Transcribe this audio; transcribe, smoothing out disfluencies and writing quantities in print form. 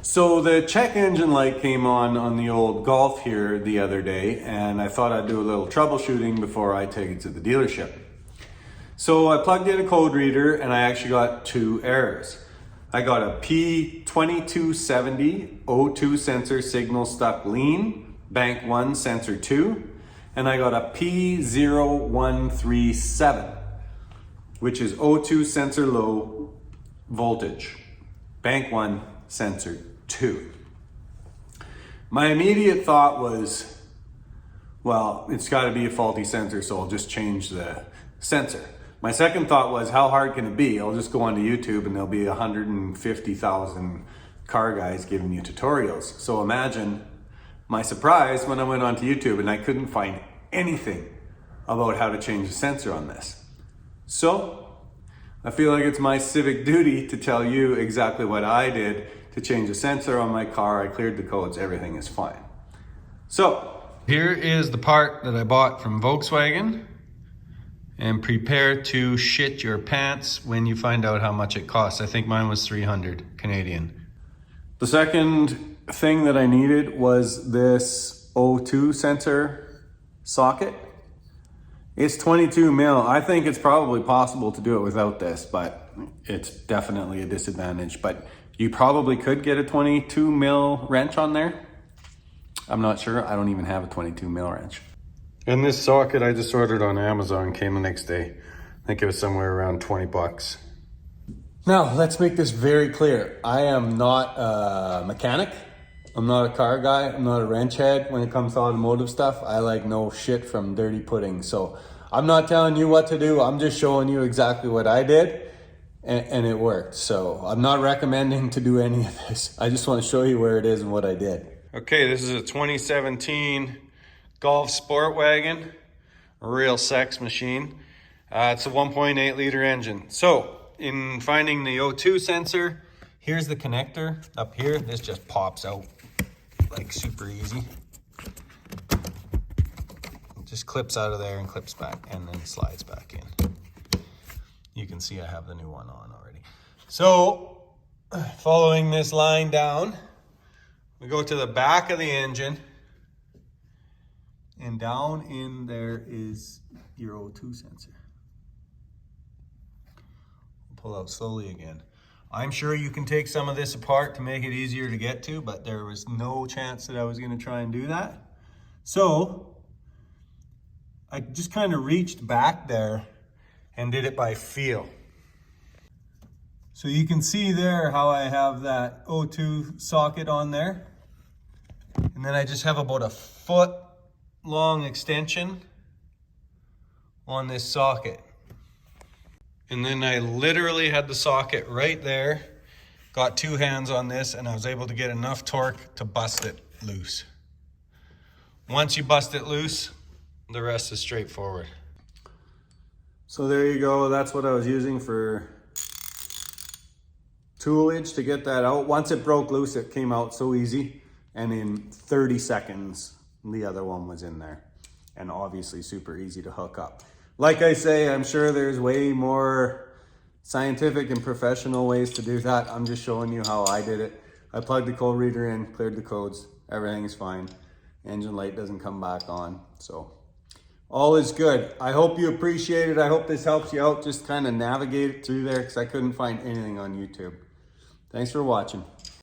So the check engine light came on the old Golf here the other day, and I thought I'd do a little troubleshooting before I take it to the dealership. So I plugged in a code reader and I actually got two errors. I got a P2270 O2 sensor signal stuck lean, bank 1 sensor 2, and I got a P0137, which is O2 sensor low voltage, bank 1 sensor 2. My immediate thought was, well, it's got to be a faulty sensor, so I'll just change the sensor. My second thought was, how hard can it be? I'll just go onto YouTube and there'll be 150,000 car guys giving you tutorials. So imagine my surprise when I went onto YouTube and I couldn't find anything about how to change the sensor on this. So I feel like it's my civic duty to tell you exactly what I did to change the sensor on my car. I cleared the codes, everything is fine. So here is the part that I bought from Volkswagen. And prepare to shit your pants when you find out how much it costs. I think mine was 300 Canadian. The second thing that I needed was this O2 sensor socket. It's 22 mil. I think it's probably possible to do it without this, but it's definitely a disadvantage. But you probably could get a 22 mil wrench on there. I'm not sure. I don't even have a 22 mil wrench. And this socket I just ordered on Amazon, came the next day. I think it was somewhere around 20 bucks. Now, let's make this very clear. I am not a mechanic. I'm not a car guy. I'm not a wrench head when it comes to automotive stuff. I like no shit from dirty pudding. So I'm not telling you what to do. I'm just showing you exactly what I did and it worked. So I'm not recommending to do any of this. I just want to show you where it is and what I did. Okay, this is a 2017 Golf Sport Wagon, a real sex machine. It's a 1.8 liter engine. So in finding the O2 sensor, here's the connector up here. This just pops out like super easy. It just clips out of there and clips back and then slides back in. You can see I have the new one on already. So following this line down, we go to the back of the engine. And down in there is your O2 sensor. Pull out slowly again. I'm sure you can take some of this apart to make it easier to get to, but there was no chance that I was going to try and do that. So I just kind of reached back there and did it by feel. So you can see there how I have that O2 socket on there. And then I just have about a foot long extension on this socket. And then I literally had the socket right there, got two hands on this, and I was able to get enough torque to bust it loose. Once you bust it loose, the rest is straightforward. So there you go. That's what I was using for toolage to get that out. Once it broke loose, it came out so easy. And in 30 seconds, the other one was in there, and obviously super easy to hook up. Like I say, I'm sure there's way more scientific and professional ways to do that. I'm just showing you how I did it. I plugged the code reader in, cleared the codes, everything is fine. Engine light doesn't come back on, so all is good. I hope you appreciate it. I hope this helps you out. Just kind of navigate it through there because I couldn't find anything on YouTube. Thanks for watching.